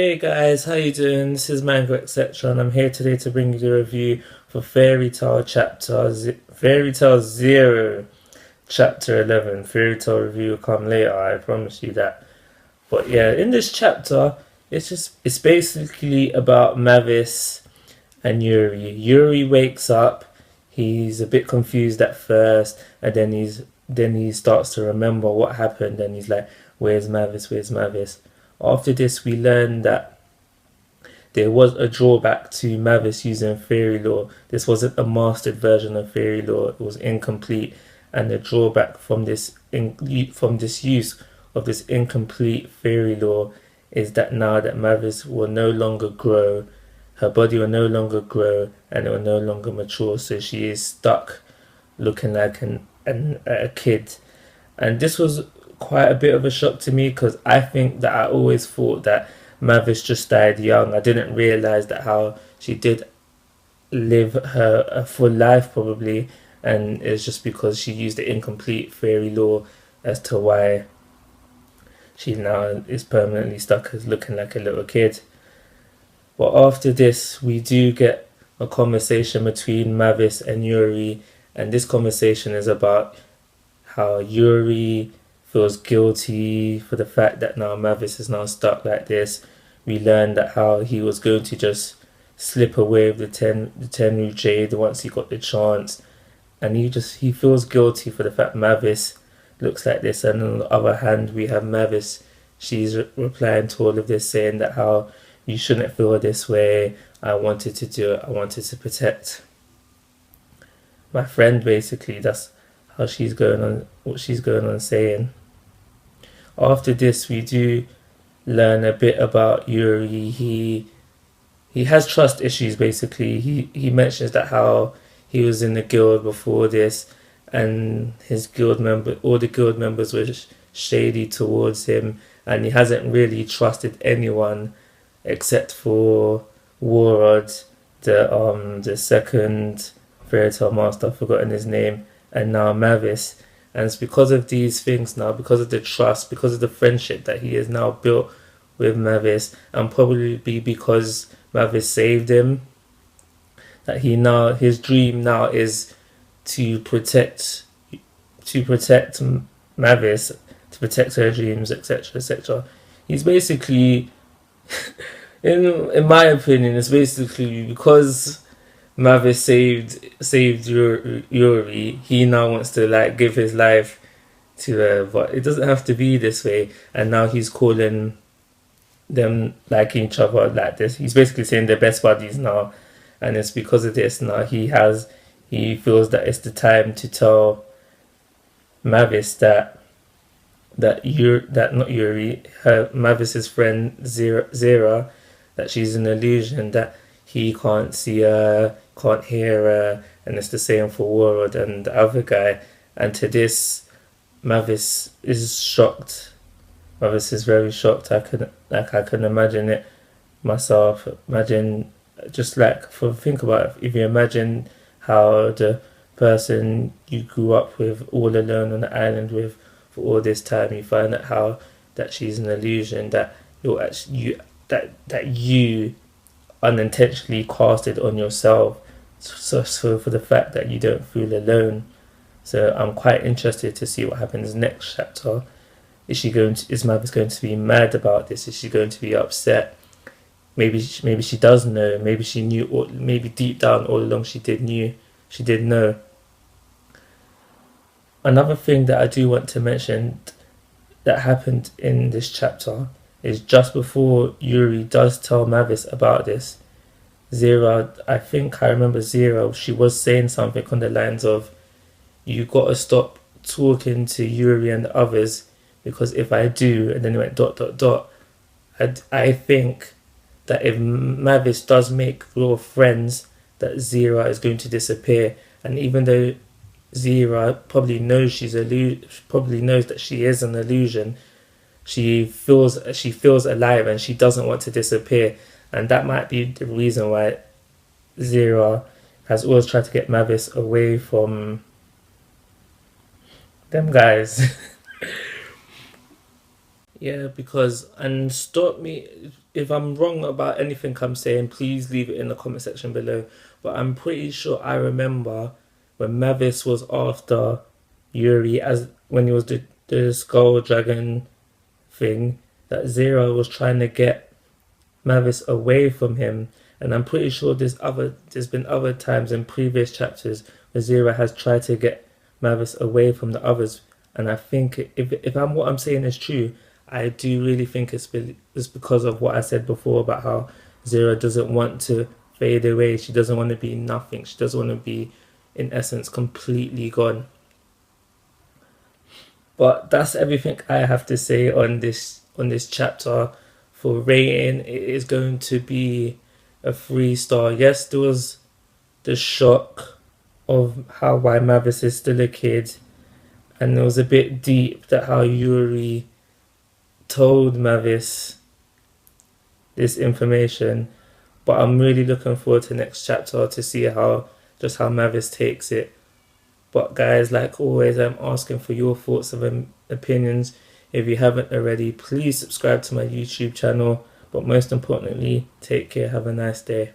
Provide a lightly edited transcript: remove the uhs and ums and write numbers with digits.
Hey guys, how you doing? This is Manga, etc. and I'm here today to bring you the review for Fairy Tale Zero, Chapter 11. Fairy Tale review will come later, I promise you that. But yeah, in this chapter, it's basically about Mavis and Yuri. Yuri wakes up, he's a bit confused at first, and then he starts to remember what happened, and he's like, "Where's Mavis? Where's Mavis?" After this, we learn that there was a drawback to Mavis using fairy lore. This wasn't a mastered version of fairy lore; it was incomplete, and the drawback from this use of this incomplete fairy lore is that now that Mavis will no longer grow, her body will no longer grow, and it will no longer mature. So she is stuck, looking like a kid, and this was quite a bit of a shock to me because I always thought that Mavis just died young. I didn't realize that how she did live her a full life probably, and it's just because she used the incomplete fairy lore as to why she now is permanently stuck as looking like a little kid. But after this, we do get a conversation between Mavis and Yuri, and this conversation is about how Yuri feels guilty for the fact that now Mavis is now stuck like this. We learned that how he was going to just slip away with the Tenru Jade once he got the chance, and he feels guilty for the fact Mavis looks like this. And on the other hand, we have Mavis. She's replying to all of this, saying that how you shouldn't feel this way. I wanted to do it. I wanted to protect my friend. Basically, that's how she's going on. What she's going on saying. After this, we do learn a bit about Yuri. He has trust issues. Basically, he mentions that how he was in the guild before this, and all the guild members were shady towards him, and he hasn't really trusted anyone except for Warrod, the second fairy tale master. I've forgotten his name, and now Mavis. And it's because of these things now, because of the trust, because of the friendship that he has now built with Mavis, and probably because Mavis saved him, that his dream now is to protect Mavis, to protect her dreams, etc., etc. He's basically, in my opinion, it's basically because Mavis saved Yuri. He now wants to like give his life to her, but it doesn't have to be this way. And now he's calling them liking each other like this. He's basically saying they're best buddies now, and it's because of this now he feels that it's the time to tell Mavis not Yuri, Mavis's friend Zera, that she's an illusion, that he can't see her, can't hear her, and it's the same for Warrod and the other guy. And to this, Mavis is shocked. Mavis is very shocked. I can imagine it myself. Imagine think about it. If you imagine how the person you grew up with, all alone on the island with for all this time, you find out how that she's an illusion, that you unintentionally casted on yourself, so for the fact that you don't feel alone. So I'm quite interested to see what happens next chapter. Is Mavis going to be mad about this? Is she going to be upset? Maybe she does know. Maybe she knew, or maybe deep down all along she did know. Another thing that I do want to mention that happened in this chapter is just before Yuri does tell Mavis about this, I remember Zera, she was saying something on the lines of, you gotta stop talking to Yuri and the others, because if I do, and then it went dot dot dot, I think that if Mavis does make real friends, that Zera is going to disappear. And even though Zera probably knows that she is an illusion, she feels alive and she doesn't want to disappear. And that might be the reason why Zera has always tried to get Mavis away from them guys. Yeah, because, and stop me if I'm wrong about anything I'm saying, please leave it in the comment section below. But I'm pretty sure I remember when Mavis was after Yuri, as when he was the skull dragon thing, that Zero was trying to get Mavis away from him. And I'm pretty sure there's been other times in previous chapters where Zero has tried to get Mavis away from the others. And I think if I'm what I'm saying is true, I do really think it's because of what I said before about how Zero doesn't want to fade away. She doesn't want to be nothing. She doesn't want to be, in essence, completely gone. But that's everything I have to say on this chapter. For rating, it is going to be a 3 star. Yes, there was the shock of how why Mavis is still a kid, and it was a bit deep that how Yuri told Mavis this information. But I'm really looking forward to next chapter to see how Mavis takes it. But guys, like always, I'm asking for your thoughts and opinions. If you haven't already, please subscribe to my YouTube channel. But most importantly, take care. Have a nice day.